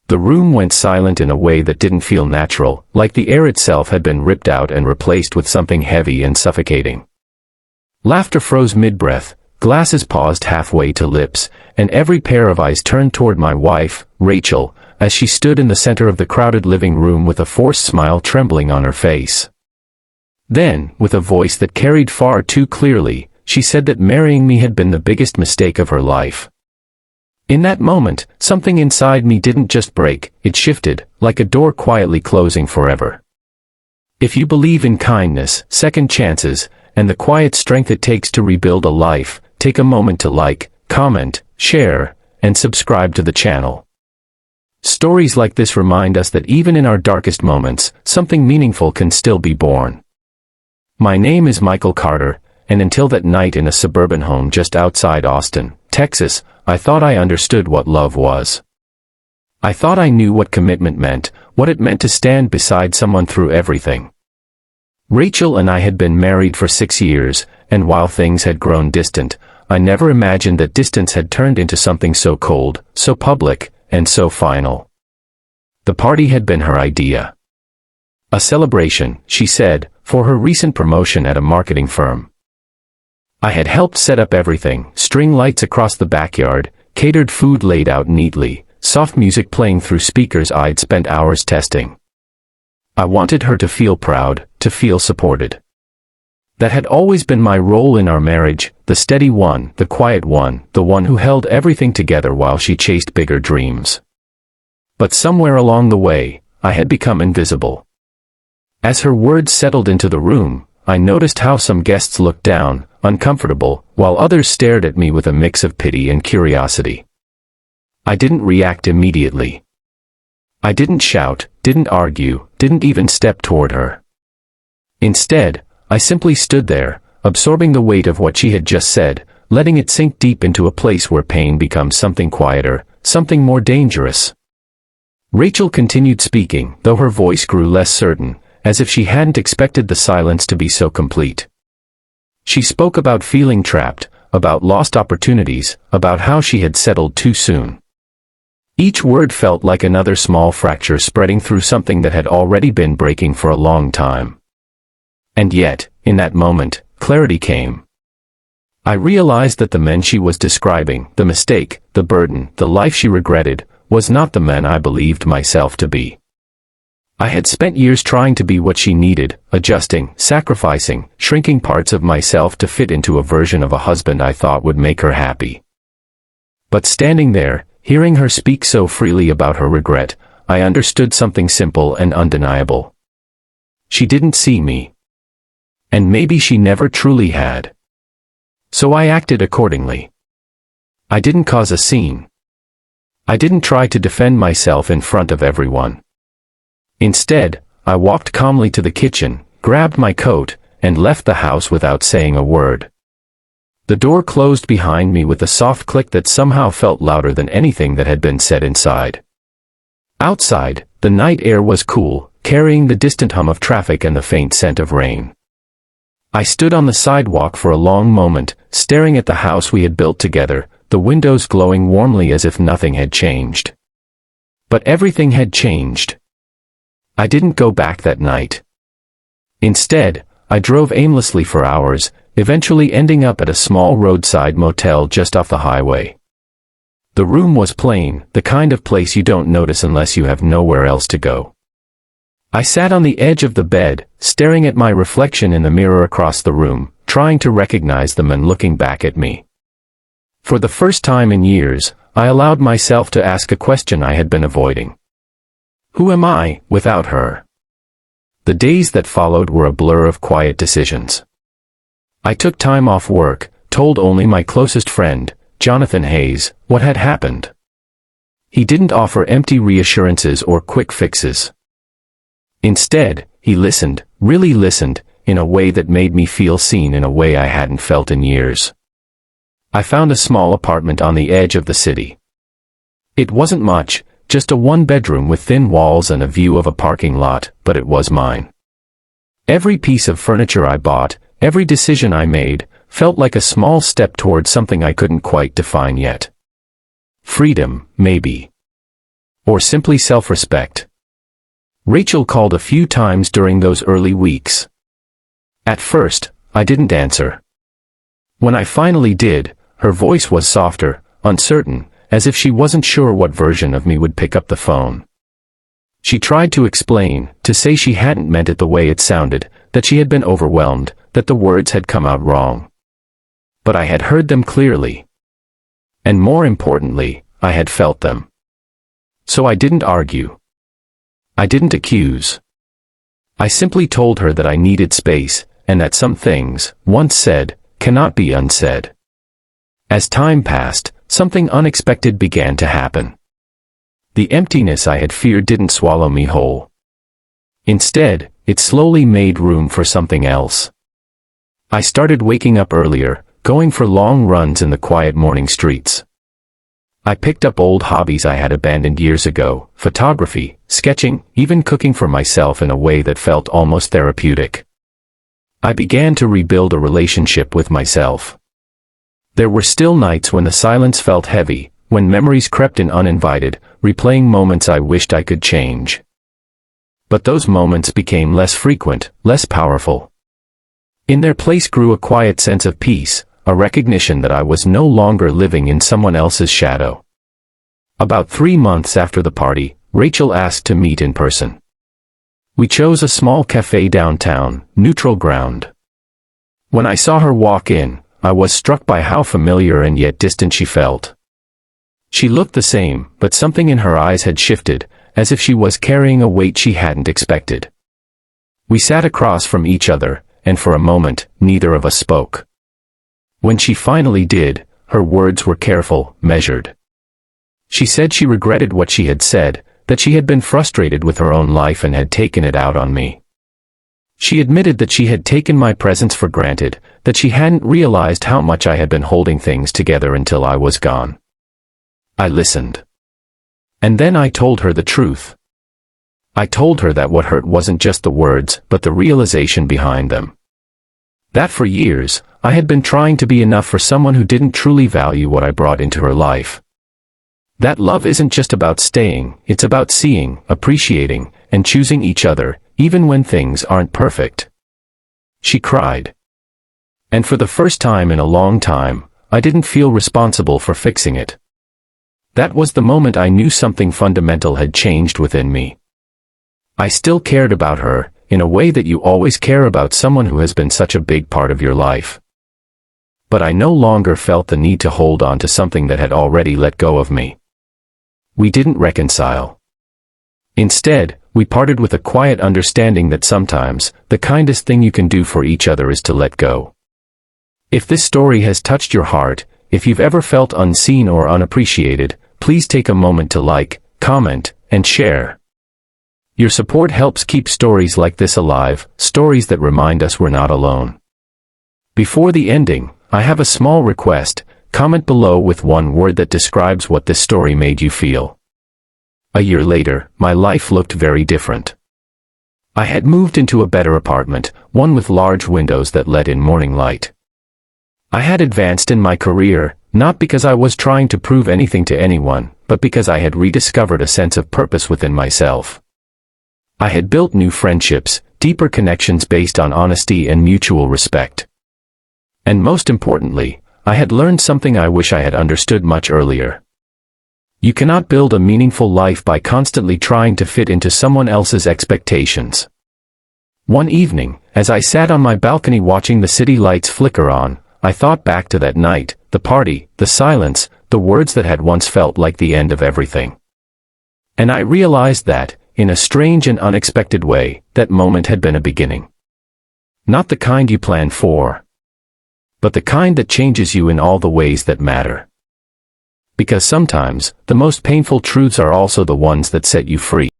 The room went silent in a way that didn't feel natural, like the air itself had been ripped out and replaced with something heavy and suffocating. Laughter froze mid-breath, glasses paused halfway to lips, and every pair of eyes turned toward my wife, Rachel, as she stood in the center of the crowded living room with a forced smile trembling on her face. Then, with a voice that carried far too clearly, she said that marrying me had been the biggest mistake of her life. In that moment, something inside me didn't just break, it shifted, like a door quietly closing forever. If you believe in kindness, second chances, and the quiet strength it takes to rebuild a life, take a moment to like, comment, share, and subscribe to the channel. Stories like this remind us that even in our darkest moments, something meaningful can still be born. My name is Michael Carter, and until that night in a suburban home just outside Austin, Texas, I thought I understood what love was. I thought I knew what commitment meant, what it meant to stand beside someone through everything. Rachel and I had been married for 6 years, and while things had grown distant, I never imagined that distance had turned into something so cold, so public, and so final. The party had been her idea. A celebration, she said, for her recent promotion at a marketing firm. I had helped set up everything, string lights across the backyard, catered food laid out neatly, soft music playing through speakers I'd spent hours testing. I wanted her to feel proud, to feel supported. That had always been my role in our marriage, the steady one, the quiet one, the one who held everything together while she chased bigger dreams. But somewhere along the way, I had become invisible. As her words settled into the room, I noticed how some guests looked down, uncomfortable, while others stared at me with a mix of pity and curiosity. I didn't react immediately. I didn't shout, didn't argue, didn't even step toward her. Instead, I simply stood there, absorbing the weight of what she had just said, letting it sink deep into a place where pain becomes something quieter, something more dangerous. Rachel continued speaking, though her voice grew less certain, as if she hadn't expected the silence to be so complete. She spoke about feeling trapped, about lost opportunities, about how she had settled too soon. Each word felt like another small fracture spreading through something that had already been breaking for a long time. And yet, in that moment, clarity came. I realized that the man she was describing, the mistake, the burden, the life she regretted, was not the man I believed myself to be. I had spent years trying to be what she needed, adjusting, sacrificing, shrinking parts of myself to fit into a version of a husband I thought would make her happy. But standing there, hearing her speak so freely about her regret, I understood something simple and undeniable. She didn't see me. And maybe she never truly had. So I acted accordingly. I didn't cause a scene. I didn't try to defend myself in front of everyone. Instead, I walked calmly to the kitchen, grabbed my coat, and left the house without saying a word. The door closed behind me with a soft click that somehow felt louder than anything that had been said inside. Outside, the night air was cool, carrying the distant hum of traffic and the faint scent of rain. I stood on the sidewalk for a long moment, staring at the house we had built together, the windows glowing warmly as if nothing had changed. But everything had changed. I didn't go back that night. Instead, I drove aimlessly for hours, eventually ending up at a small roadside motel just off the highway. The room was plain, the kind of place you don't notice unless you have nowhere else to go. I sat on the edge of the bed, staring at my reflection in the mirror across the room, trying to recognize the man looking back at me. For the first time in years, I allowed myself to ask a question I had been avoiding. Who am I, without her? The days that followed were a blur of quiet decisions. I took time off work, told only my closest friend, Jonathan Hayes, what had happened. He didn't offer empty reassurances or quick fixes. Instead, he listened, really listened, in a way that made me feel seen in a way I hadn't felt in years. I found a small apartment on the edge of the city. It wasn't much, just a one-bedroom with thin walls and a view of a parking lot, but it was mine. Every piece of furniture I bought, every decision I made, felt like a small step toward something I couldn't quite define yet. Freedom, maybe. Or simply self-respect? Rachel called a few times during those early weeks. At first, I didn't answer. When I finally did, her voice was softer, uncertain, as if she wasn't sure what version of me would pick up the phone. She tried to explain, to say she hadn't meant it the way it sounded, that she had been overwhelmed, that the words had come out wrong. But I had heard them clearly. And more importantly, I had felt them. So I didn't argue. I didn't accuse. I simply told her that I needed space, and that some things, once said, cannot be unsaid. As time passed, something unexpected began to happen. The emptiness I had feared didn't swallow me whole. Instead, it slowly made room for something else. I started waking up earlier, going for long runs in the quiet morning streets. I picked up old hobbies I had abandoned years ago, photography, sketching, even cooking for myself in a way that felt almost therapeutic. I began to rebuild a relationship with myself. There were still nights when the silence felt heavy, when memories crept in uninvited, replaying moments I wished I could change. But those moments became less frequent, less powerful. In their place grew a quiet sense of peace, a recognition that I was no longer living in someone else's shadow. About 3 months after the party, Rachel asked to meet in person. We chose a small cafe downtown, neutral ground. When I saw her walk in, I was struck by how familiar and yet distant she felt. She looked the same, but something in her eyes had shifted, as if she was carrying a weight she hadn't expected. We sat across from each other, and for a moment, neither of us spoke. When she finally did, her words were careful, measured. She said she regretted what she had said, that she had been frustrated with her own life and had taken it out on me. She admitted that she had taken my presence for granted, that she hadn't realized how much I had been holding things together until I was gone. I listened. And then I told her the truth. I told her that what hurt wasn't just the words, but the realization behind them. That for years, I had been trying to be enough for someone who didn't truly value what I brought into her life. That love isn't just about staying, it's about seeing, appreciating, and choosing each other, even when things aren't perfect. She cried. And for the first time in a long time, I didn't feel responsible for fixing it. That was the moment I knew something fundamental had changed within me. I still cared about her, in a way that you always care about someone who has been such a big part of your life. But I no longer felt the need to hold on to something that had already let go of me. We didn't reconcile. Instead, we parted with a quiet understanding that sometimes, the kindest thing you can do for each other is to let go. If this story has touched your heart, if you've ever felt unseen or unappreciated, please take a moment to like, comment, and share. Your support helps keep stories like this alive, stories that remind us we're not alone. Before the ending, I have a small request. Comment below with one word that describes what this story made you feel. A year later, my life looked very different. I had moved into a better apartment, one with large windows that let in morning light. I had advanced in my career, not because I was trying to prove anything to anyone, but because I had rediscovered a sense of purpose within myself. I had built new friendships, deeper connections based on honesty and mutual respect. And most importantly, I had learned something I wish I had understood much earlier. You cannot build a meaningful life by constantly trying to fit into someone else's expectations. One evening, as I sat on my balcony watching the city lights flicker on, I thought back to that night, the party, the silence, the words that had once felt like the end of everything. And I realized that, in a strange and unexpected way, that moment had been a beginning. Not the kind you plan for, but the kind that changes you in all the ways that matter. Because sometimes, the most painful truths are also the ones that set you free.